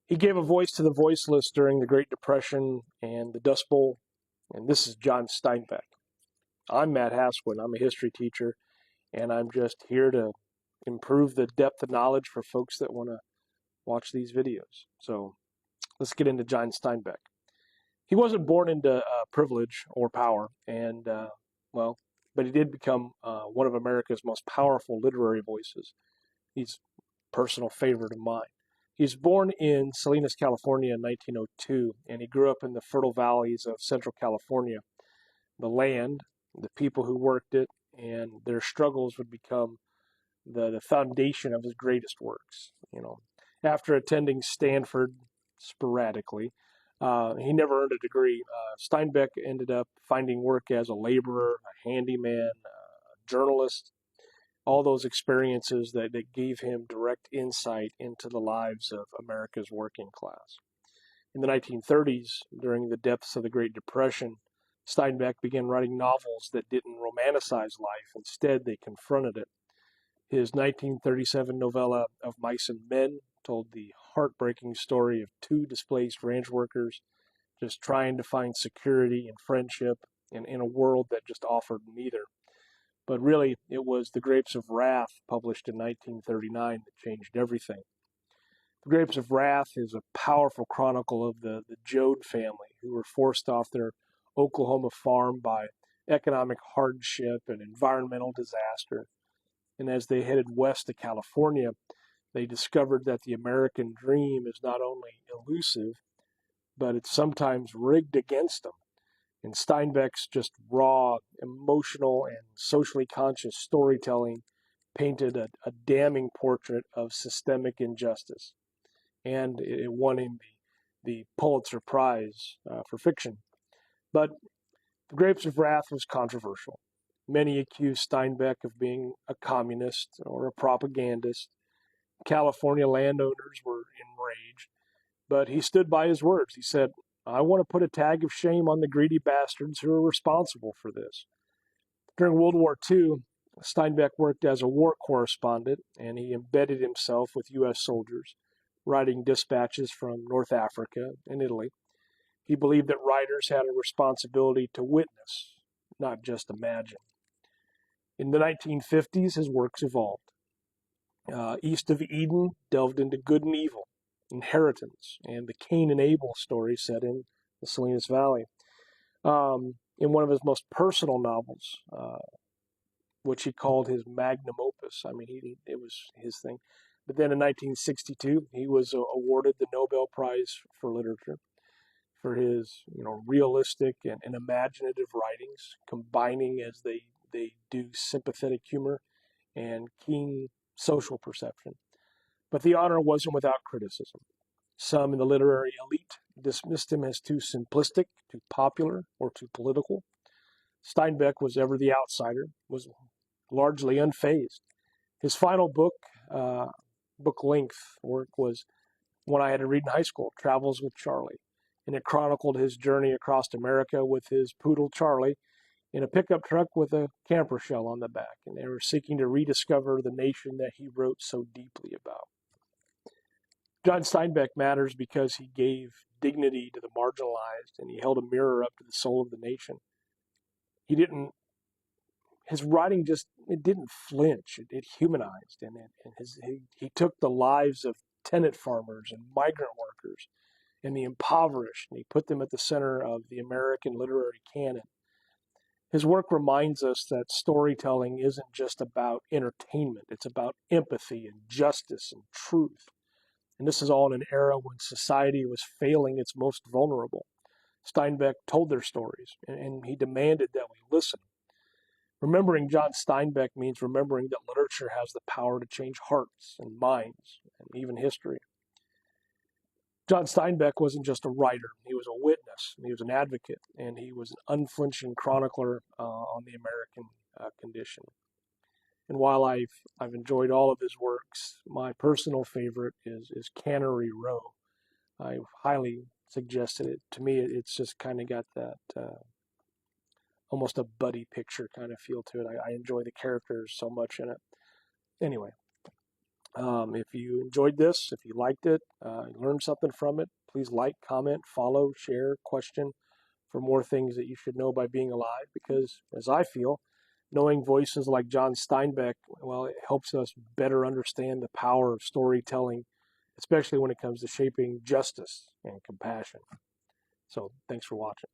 He gave a voice to the voiceless during the Great Depression and the Dust Bowl, and this is John Steinbeck. I'm Matt Haswin. I'm a history teacher, and I'm just here to improve the depth of knowledge for folks that want to watch these videos. So let's get into John Steinbeck. He wasn't born into privilege or power, and but he did become one of America's most powerful literary voices. He's a personal favorite of mine. He was born in Salinas, California in 1902, and he grew up in the fertile valleys of Central California. The land, the people who worked it, and their struggles would become the foundation of his greatest works. After attending Stanford sporadically, he never earned a degree. Steinbeck ended up finding work as a laborer, a handyman, a journalist, all those experiences that gave him direct insight into the lives of America's working class. In the 1930s, during the depths of the Great Depression, Steinbeck began writing novels that didn't romanticize life. Instead, they confronted it. His 1937 novella Of Mice and Men told the heartbreaking story of two displaced ranch workers just trying to find security and friendship in a world that just offered neither. But really, it was The Grapes of Wrath, published in 1939, that changed everything. The Grapes of Wrath is a powerful chronicle of the Joad family, who were forced off their Oklahoma farm by economic hardship and environmental disaster. And as they headed west to California, they discovered that the American dream is not only elusive, but it's sometimes rigged against them. And Steinbeck's just raw, emotional, and socially conscious storytelling painted a damning portrait of systemic injustice. And it won him the Pulitzer Prize for fiction. But The Grapes of Wrath was controversial. Many accused Steinbeck of being a communist or a propagandist. California landowners were enraged, but he stood by his words. He said, "I want to put a tag of shame on the greedy bastards who are responsible for this." During World War II, Steinbeck worked as a war correspondent, and he embedded himself with U.S. soldiers, writing dispatches from North Africa and Italy. He believed that writers had a responsibility to witness, not just imagine. In the 1950s, his works evolved. East of Eden delved into good and evil, inheritance, and the Cain and Abel story set in the Salinas Valley. In one of his most personal novels, which he called his magnum opus. I mean, it was his thing. But then in 1962, he was awarded the Nobel Prize for Literature for his, realistic and imaginative writings, combining as they do sympathetic humor and keen social perception. But the honor wasn't without criticism. Some in the literary elite dismissed him as too simplistic, too popular, or too political. Steinbeck was ever the outsider, was largely unfazed. His final book-length work was one I had to read in high school, Travels with Charlie, and it chronicled his journey across America with his poodle Charlie in a pickup truck with a camper shell on the back, and they were seeking to rediscover the nation that he wrote so deeply about. John Steinbeck matters because he gave dignity to the marginalized, and he held a mirror up to the soul of the nation. His writing it didn't flinch. It humanized, and he took the lives of tenant farmers and migrant workers and the impoverished, and he put them at the center of the American literary canon. His work reminds us that storytelling isn't just about entertainment. It's about empathy and justice and truth. And this is all in an era when society was failing its most vulnerable. Steinbeck told their stories, and he demanded that we listen. Remembering John Steinbeck means remembering that literature has the power to change hearts and minds and even history. John Steinbeck wasn't just a writer. He was a witness, he was an advocate, and he was an unflinching chronicler on the American condition. And while I've enjoyed all of his works, my personal favorite is Cannery Row. I highly suggested it. To me, it's just kind of got that almost a buddy picture kind of feel to it. I enjoy the characters so much in it. Anyway, If you enjoyed this, if you liked it, learned something from it, please like, comment, follow, share, question for more things that you should know by being alive. Because as I feel, knowing voices like John Steinbeck, well, it helps us better understand the power of storytelling, especially when it comes to shaping justice and compassion. So thanks for watching.